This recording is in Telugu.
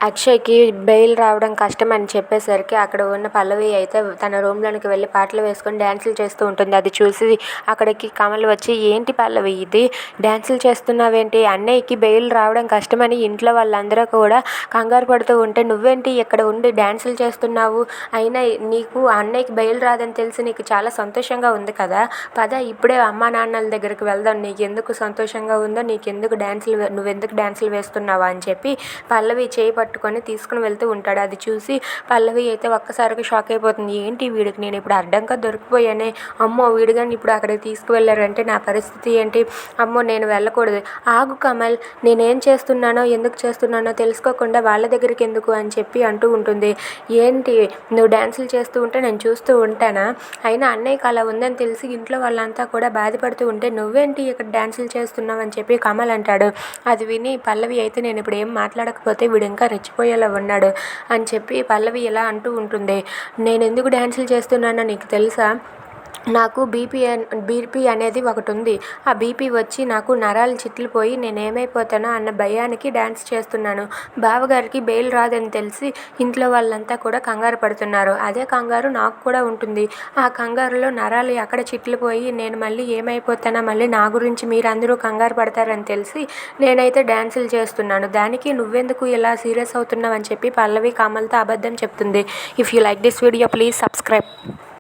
అక్షయ్‌కి బెయిల్ రావడం కష్టం అని చెప్పేసరికి అక్కడ ఉన్న పల్లవి అయితే తన రూమ్‌లోనికి వెళ్ళి పాటలు వేసుకొని డాన్సులు చేస్తూ ఉంటుంది. అది చూసి అక్కడికి కమల్ వచ్చి, "ఏంటి పల్లవి ఇది? డాన్సులు చేస్తున్నావేంటి? అన్నయ్యకి బెయిల్ రావడం కష్టమని ఇంట్లో వాళ్ళందరూ కూడా కంగారు పడుతూ ఉంటే నువ్వేంటి ఇక్కడ ఉండి డాన్సులు చేస్తున్నావు? అయినా నీకు అన్నయ్యకి బెయిల్ రాదని తెలిసి నీకు చాలా సంతోషంగా ఉంది కదా! పద ఇప్పుడే అమ్మా నాన్నల దగ్గరికి వెళ్దాం. నీకెందుకు సంతోషంగా ఉందో, నువ్వెందుకు డాన్సులు వేస్తున్నావా?" అని చెప్పి పల్లవి చేయి పట్టుకొని తీసుకుని వెళ్తూ ఉంటాడు. అది చూసి పల్లవి అయితే ఒక్కసారిగా షాక్ అయిపోతుంది. ఏంటి వీడికి నేను ఇప్పుడు అడ్డంగా దొరికిపోయానే, అమ్మో వీడు గాని ఇప్పుడు అక్కడికి తీసుకువెళ్ళారంటే నా పరిస్థితి ఏంటి, అమ్మో నేను వెళ్ళకూడదు, ఆగు కమల్, నేనేం చేస్తున్నానో ఎందుకు చేస్తున్నానో తెలుసుకోకుండా వాళ్ళ దగ్గరికి ఎందుకు అని చెప్పి అంటూ ఉంటుంది. ఏంటి నువ్వు డ్యాన్సులు చేస్తూ ఉంటే నేను చూస్తూ ఉంటానా, అయినా అన్నయ్యకి అలా ఉందని తెలిసి ఇంట్లో వాళ్ళంతా కూడా బాధపడుతూ ఉంటే నువ్వేంటి ఇక్కడ డ్యాన్సులు చేస్తున్నావు అని చెప్పి కమల్ అంటాడు. అది విని పల్లవి అయితే నేను ఇప్పుడు ఏం మాట్లాడకపోతే వీడు ఇంకా రెచ్చిపోయేలా ఉన్నాడు అని చెప్పి పల్లవి ఇలా అంటూ ఉంటుంది. నేను ఎందుకు డ్యాన్సులు చేస్తున్నానో నీకు తెలుసా, నాకు బీపీ అనేది ఒకటి ఉంది. ఆ బీపీ వచ్చి నాకు నరాలు చిట్లిపోయి నేను ఏమైపోతానో అన్న భయానికి డ్యాన్స్ చేస్తున్నాను. బావగారికి బెయిల్ రాదని తెలిసి ఇంట్లో వాళ్ళంతా కూడా కంగారు పడుతున్నారు. అదే కంగారు నాకు కూడా ఉంటుంది. ఆ కంగారులో నరాలు ఎక్కడ చిట్లిపోయి నేను మళ్ళీ ఏమైపోతానో, మళ్ళీ నా గురించి మీరందరూ కంగారు పడతారని తెలిసి నేనైతే డ్యాన్సులు చేస్తున్నాను. దానికి నువ్వెందుకు ఇలా సీరియస్ అవుతున్నావు అని చెప్పి పల్లవి కమల్తో అబద్ధం చెప్తుంది. If you like this video please subscribe.